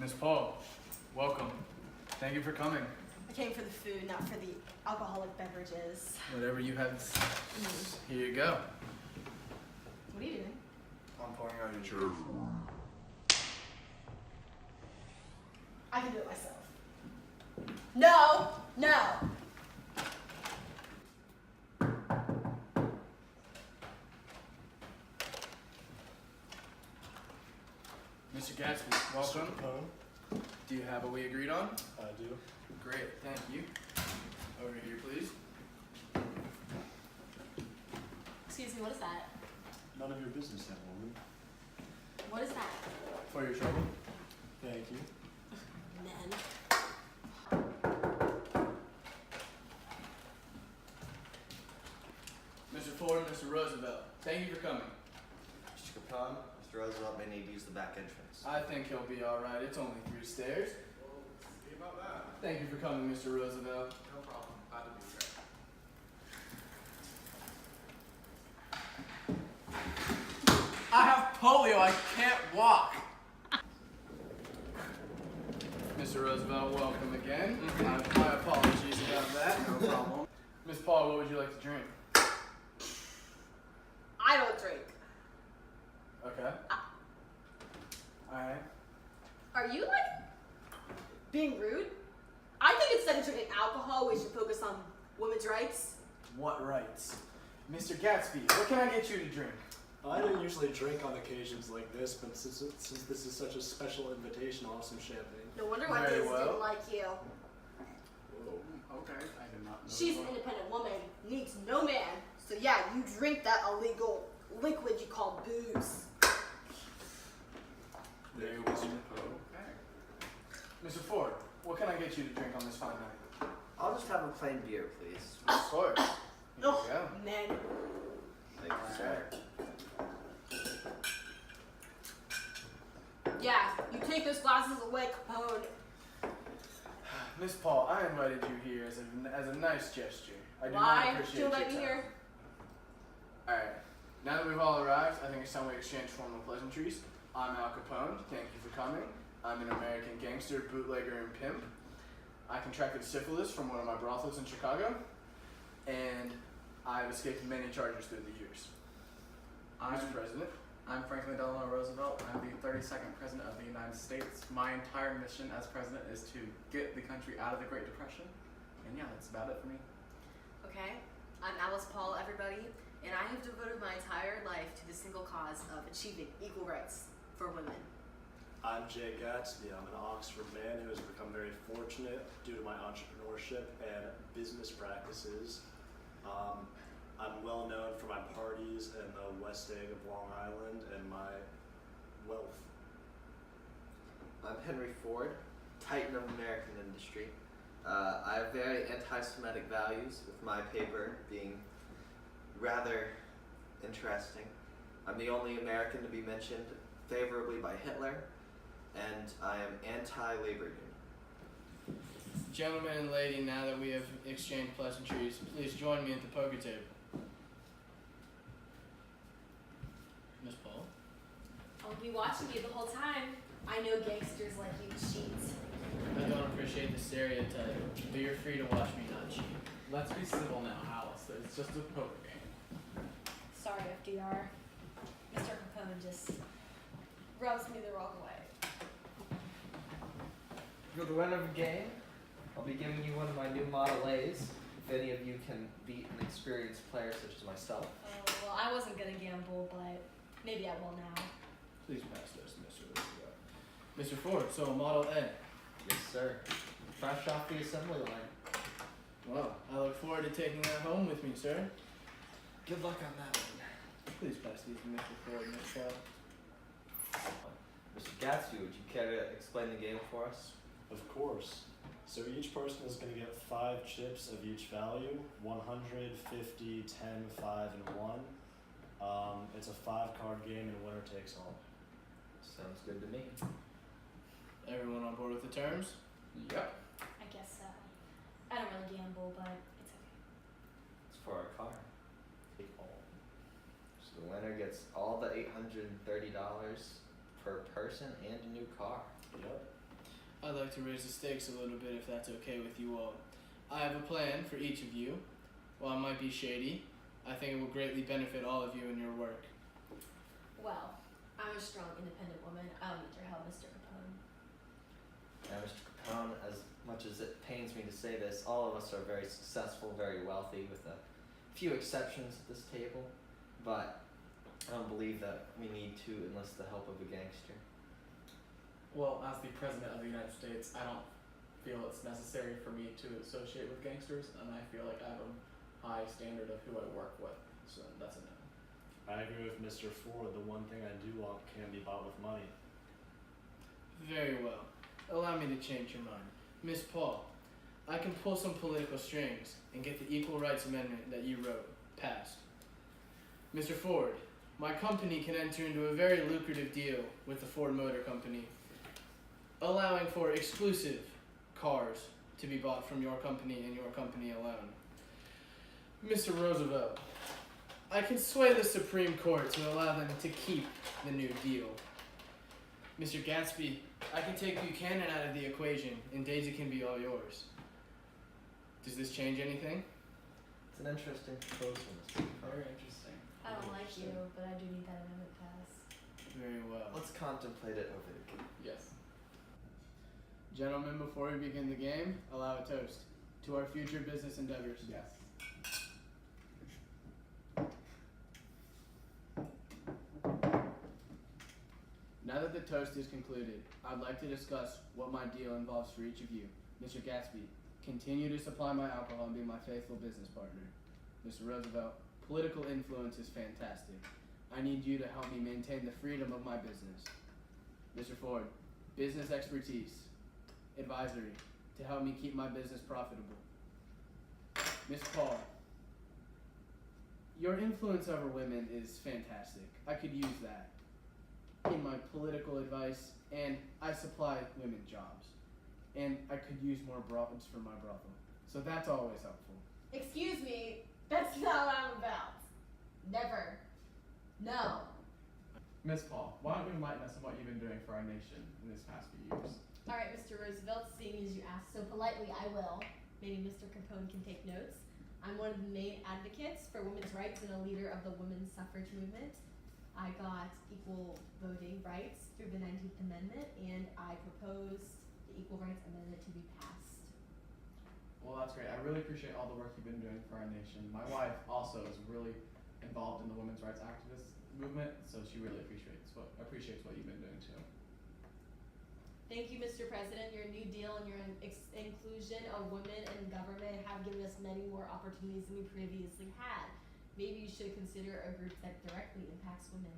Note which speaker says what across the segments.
Speaker 1: Miss Paul, welcome. Thank you for coming.
Speaker 2: I came for the food, not for the alcoholic beverages.
Speaker 1: Whatever you have, here you go.
Speaker 2: What are you doing?
Speaker 1: I'm pouring out your drink.
Speaker 2: I can do it myself. No! No!
Speaker 1: Mr. Gatsby, welcome. Do you have what we agreed on?
Speaker 3: I do.
Speaker 1: Great, thank you. Over here, please.
Speaker 2: Excuse me, what is that?
Speaker 3: None of your business then, woman.
Speaker 2: What is that?
Speaker 1: For your trouble.
Speaker 3: Thank you.
Speaker 2: Men.
Speaker 1: Mr. Ford, Mr. Roosevelt, thank you for coming.
Speaker 4: Mr. Capone, Mr. Roosevelt may need to use the back entrance.
Speaker 1: I think he'll be all right. It's only 3 stairs.
Speaker 5: See about that.
Speaker 1: Thank you for coming, Mr. Roosevelt.
Speaker 5: No problem. Glad to be here.
Speaker 1: I have polio. I can't walk. Mr. Roosevelt, welcome again. My apologies about that. No problem. Miss Paul, what would you like to drink?
Speaker 2: I don't drink.
Speaker 1: Okay. Alright.
Speaker 2: Are you being rude? I think instead of drinking alcohol, we should focus on women's rights.
Speaker 1: What rights? Mr. Gatsby, what can I get you to drink?
Speaker 3: I don't usually drink on occasions like this, but since this is such a special invitation, I'll have some champagne.
Speaker 2: No wonder why
Speaker 1: Very
Speaker 2: Liz
Speaker 1: well.
Speaker 2: didn't like you.
Speaker 5: Okay. I did not know.
Speaker 2: She's an independent woman, needs no man. So yeah, you drink that illegal liquid you call booze.
Speaker 1: Very well.
Speaker 5: Okay.
Speaker 1: Mr. Ford, what can I get you to drink on this fine night?
Speaker 4: I'll just have a plain beer, please.
Speaker 1: Of course. Here you
Speaker 2: Oh,
Speaker 1: go.
Speaker 2: men.
Speaker 4: Thank you, sir.
Speaker 2: Yeah, you take those glasses away, Capone.
Speaker 1: Miss Paul, I invited you here as a nice gesture. I do not
Speaker 2: Why
Speaker 1: appreciate
Speaker 2: do you invite me
Speaker 1: your time.
Speaker 2: here?
Speaker 1: Alright, now that we've all arrived, I think it's time we exchange formal pleasantries. I'm Al Capone, thank you for coming. I'm an American gangster, bootlegger, and pimp. I contracted syphilis from one of my brothels in Chicago, and I've escaped many charges through the years. Mr. President,
Speaker 5: I'm Franklin Delano Roosevelt. I'm the 32nd President of the United States. My entire mission as President is to get the country out of the Great Depression. And yeah, that's about it for me.
Speaker 6: Okay, I'm Alice Paul, everybody, and I have devoted my entire life to the single cause of achieving equal rights for women.
Speaker 3: I'm Jay Gatsby. I'm an Oxford man who has become very fortunate due to my entrepreneurship and business practices. I'm well known for my parties in the West Egg of Long Island and my wealth.
Speaker 4: I'm Henry Ford, titan of American industry. I have very anti-Semitic values, with my paper being rather interesting. I'm the only American to be mentioned favorably by Hitler, and I am anti-labor union.
Speaker 1: gentlemen and lady, now that we have exchanged pleasantries, please join me at the poker table. Miss Paul?
Speaker 6: I'll be watching you the whole time. I know gangsters like you cheat.
Speaker 1: I don't appreciate the stereotype, but you're free to watch me not cheat.
Speaker 5: Let's be civil now, Alice. It's just a poker game.
Speaker 2: Sorry, FDR. Mr. Capone just rubs me the wrong way.
Speaker 7: For the winner of the game, I'll be giving you one of my new Model A's. If any of you can beat an experienced player such as myself.
Speaker 2: Oh, well, I wasn't gonna gamble, but maybe I will now.
Speaker 1: Please pass this, Mr. Roosevelt. Mr. Ford, so Model A.
Speaker 7: Yes, sir. Fresh off the assembly line.
Speaker 1: Well, I look forward to taking that home with me, sir.
Speaker 7: Good luck on that one.
Speaker 1: Please pass these to Mr. Ford and Miss Paul.
Speaker 7: Mr. Gatsby, would you care to explain the game for us?
Speaker 3: Of course. So each person is going to get 5 chips of each value, 100, 50, 10, 5, and 1. It's a 5-card game and winner takes all.
Speaker 7: Sounds good to me.
Speaker 1: Everyone on board with the terms?
Speaker 7: Yep.
Speaker 2: I guess so. I don't really gamble, but it's okay.
Speaker 7: It's for our car. Take all. So the winner gets all the $830 per person and a new car.
Speaker 3: Yep.
Speaker 1: I'd like to raise the stakes a little bit if that's okay with you all. I have a plan for each of you. While it might be shady, I think it will greatly benefit all of you in your work.
Speaker 2: Well, I'm a strong, independent woman. I don't need your help, Mr. Capone.
Speaker 7: Now, Mr. Capone, as much as it pains me to say this, all of us are very successful, very wealthy, with a few exceptions at this table. But I don't believe that we need to enlist the help of a gangster.
Speaker 5: Well, as the President of the United States, I don't feel it's necessary for me to associate with gangsters, and I feel like I have a high standard of who I work with, so that's a no.
Speaker 3: I agree with Mr. Ford. The one thing I do want can be bought with money.
Speaker 1: Very well. Allow me to change your mind. Miss Paul, I can pull some political strings and get the Equal Rights Amendment that you wrote passed. Mr. Ford, my company can enter into a very lucrative deal with the Ford Motor Company, allowing for exclusive cars to be bought from your company and your company alone. Mr. Roosevelt, I can sway the Supreme Court to allow them to keep the New Deal. Mr. Gatsby, I can take Buchanan out of the equation and Daisy can be all yours. Does this change anything?
Speaker 7: It's an interesting proposal, Mr. Capone.
Speaker 5: Very interesting.
Speaker 2: I don't like you, but I do need that amendment passed.
Speaker 1: Very well.
Speaker 7: Let's contemplate it over the
Speaker 5: Yes.
Speaker 1: Gentlemen, before we begin the game, allow a toast to our future business endeavors.
Speaker 5: Yes.
Speaker 1: Now that the toast is concluded, I'd like to discuss what my deal involves for each of you. Mr. Gatsby, continue to supply my alcohol and be my faithful business partner. Mr. Roosevelt, political influence is fantastic. I need you to help me maintain the freedom of my business. Mr. Ford, business expertise, advisory, to help me keep my business profitable. Miss Paul, your influence over women is fantastic. I could use that in my political advice, and I supply women jobs. And I could use more brothels for my brothel. So that's always helpful.
Speaker 2: Excuse me, that's not what I'm about. Never. No.
Speaker 5: Miss Paul, why don't you enlighten us on what you've been doing for our nation in these past few years?
Speaker 2: All right, Mr. Roosevelt, seeing as you asked so politely, I will. Maybe Mr. Capone can take notes. I'm one of the main advocates for women's rights and a leader of the women's suffrage movement. I got equal voting rights through the 19th Amendment, and I proposed the Equal Rights Amendment to be passed.
Speaker 5: Well, that's great. I really appreciate all the work you've been doing for our nation. My wife also is really involved in the women's rights activist movement, so she really appreciates what you've been doing too.
Speaker 2: Thank you, Mr. President. Your New Deal and your inclusion of women in government have given us many more opportunities than we previously had. Maybe you should consider a group that directly impacts women.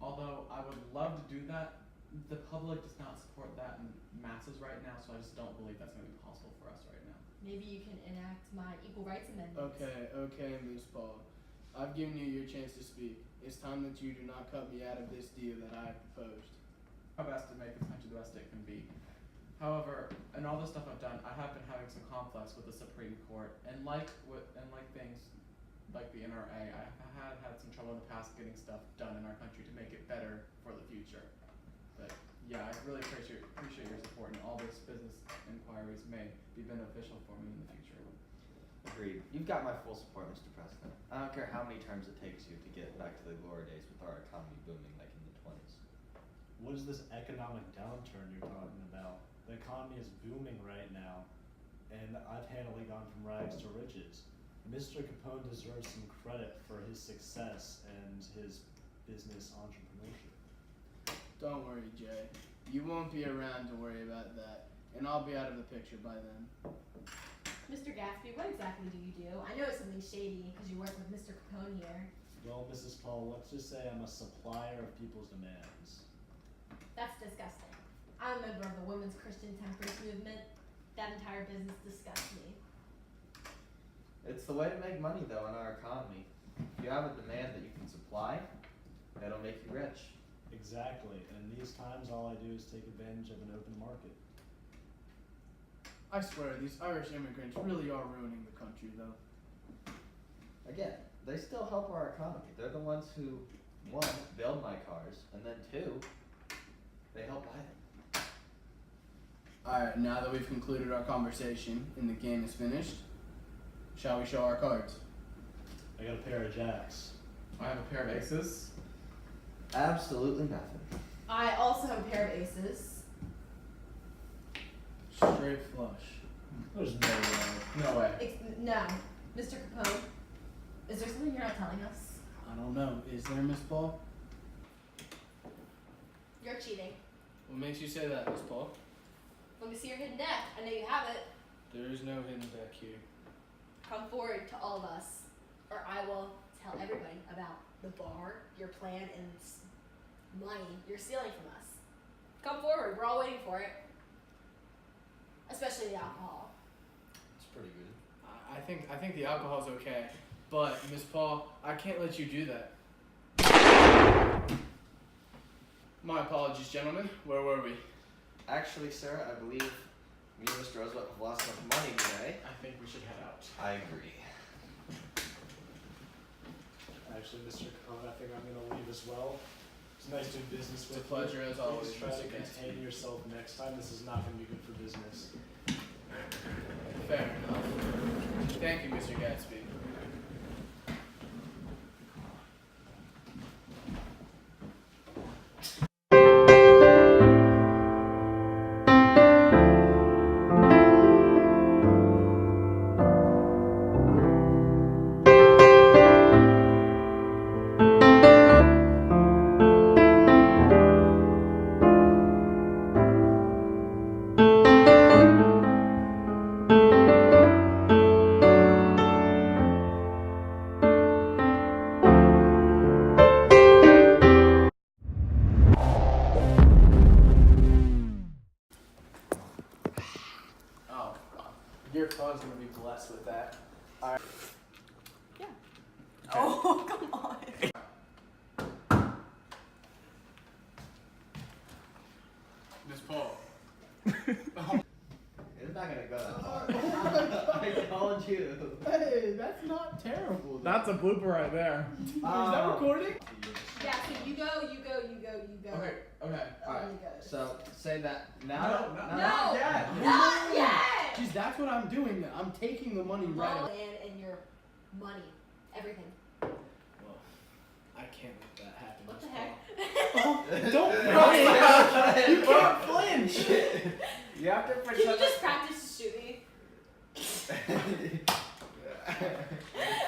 Speaker 5: Although I would love to do that, the public does not support that in masses right now, so I just don't believe that's going to be possible for us right now.
Speaker 2: Maybe you can enact my Equal Rights Amendment.
Speaker 1: Okay, Miss Paul. I've given you your chance to speak. It's time that you do not cut me out of this deal that I have proposed.
Speaker 5: My best to make as much of the best it can be. However, in all the stuff I've done, I have been having some conflicts with the Supreme Court, and like things like the NRA, I have had some trouble in the past getting stuff done in our country to make it better for the future. But yeah, I really appreciate your support, and all these business inquiries may be beneficial for me in the future.
Speaker 7: Agreed. You've got my full support, Mr. President. I don't care how many terms it takes you to get back to the glory days with our economy booming like in the 20s.
Speaker 3: What is this economic downturn you're talking about? The economy is booming right now, and I've handily gone from rags to riches. Mr. Capone deserves some credit for his success and his business entrepreneurship.
Speaker 1: Don't worry, Jay. You won't be around to worry about that, and I'll be out of the picture by then.
Speaker 2: Mr. Gatsby, what exactly do you do? I know it's something shady because you work with Mr. Capone here.
Speaker 3: Well, Mrs. Paul, let's just say I'm a supplier of people's demands.
Speaker 2: That's disgusting. I'm a member of the Women's Christian Temperance Movement. That entire business disgusts me.
Speaker 7: It's the way to make money, though, in our economy. If you have a demand that you can supply, that'll make you rich.
Speaker 3: Exactly, and in these times all I do is take advantage of an open market.
Speaker 1: I swear, these Irish immigrants really are ruining the country, though.
Speaker 7: Again, they still help our economy. They're the ones who, one, build my cars, and then two, they help buy them.
Speaker 1: Alright, now that we've concluded our conversation and the game is finished, shall we show our cards?
Speaker 3: I got a pair of jacks.
Speaker 5: I have a pair of aces.
Speaker 7: Absolutely nothing.
Speaker 2: I also have a pair of aces.
Speaker 1: Straight flush.
Speaker 3: There's no way.
Speaker 5: No way.
Speaker 2: No. Mr. Capone, is there something you're not telling us?
Speaker 1: I don't know. Is there, Miss Paul?
Speaker 2: You're cheating.
Speaker 1: What makes you say that, Miss Paul?
Speaker 2: Let me see your hidden deck. I know you have it.
Speaker 1: There is no hidden deck here.
Speaker 2: Come forward to all of us, or I will tell everybody about the bar, your plan, and money you're stealing from us. Come forward. We're all waiting for it. Especially the alcohol.
Speaker 7: It's pretty good.
Speaker 1: I think the alcohol's okay, but Miss Paul, I can't let you do that. My apologies, gentlemen. Where were we?
Speaker 7: Actually, sir, I believe me and Mr. Roosevelt have lost enough money today.
Speaker 5: I think we should head out.
Speaker 7: I agree.
Speaker 3: Actually, Mr. Capone, I think I'm gonna leave as well. It's nice doing business
Speaker 1: It's
Speaker 3: with
Speaker 1: a pleasure
Speaker 3: you.
Speaker 1: as always,
Speaker 3: Please try
Speaker 1: Mr.
Speaker 3: to
Speaker 1: Gatsby.
Speaker 3: contain yourself next time. This is not gonna be good for business.
Speaker 1: Fair enough. Thank you, Mr. Gatsby. Oh, your phone's gonna be blessed with that. Alright.
Speaker 2: Yeah.
Speaker 1: Okay.
Speaker 2: Oh, come on.
Speaker 1: Miss Paul.
Speaker 7: It's not gonna go that far. I told you.
Speaker 1: Hey, that's not terrible.
Speaker 5: That's a blooper right there.
Speaker 1: Is that recording?
Speaker 2: Yeah, so you go.
Speaker 5: Okay. Okay.
Speaker 7: Alright,
Speaker 2: Only goes.
Speaker 7: so say that now.
Speaker 5: No,
Speaker 7: not
Speaker 2: no.
Speaker 7: yet.
Speaker 2: Not yet!
Speaker 1: Jeez, that's what I'm doing. I'm taking the money right
Speaker 2: All
Speaker 1: away.
Speaker 2: in and your money. Everything.
Speaker 1: Well, I can't let that happen.
Speaker 2: What
Speaker 1: Miss
Speaker 2: the heck?
Speaker 1: Paul. Don't flinch! You can't flinch!
Speaker 7: You have to
Speaker 2: Can you just practice to shoot me?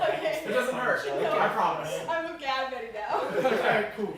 Speaker 2: Okay.
Speaker 5: It doesn't hurt.
Speaker 2: No.
Speaker 5: I promise.
Speaker 2: I'm okay, I'm ready now.
Speaker 1: Okay, cool.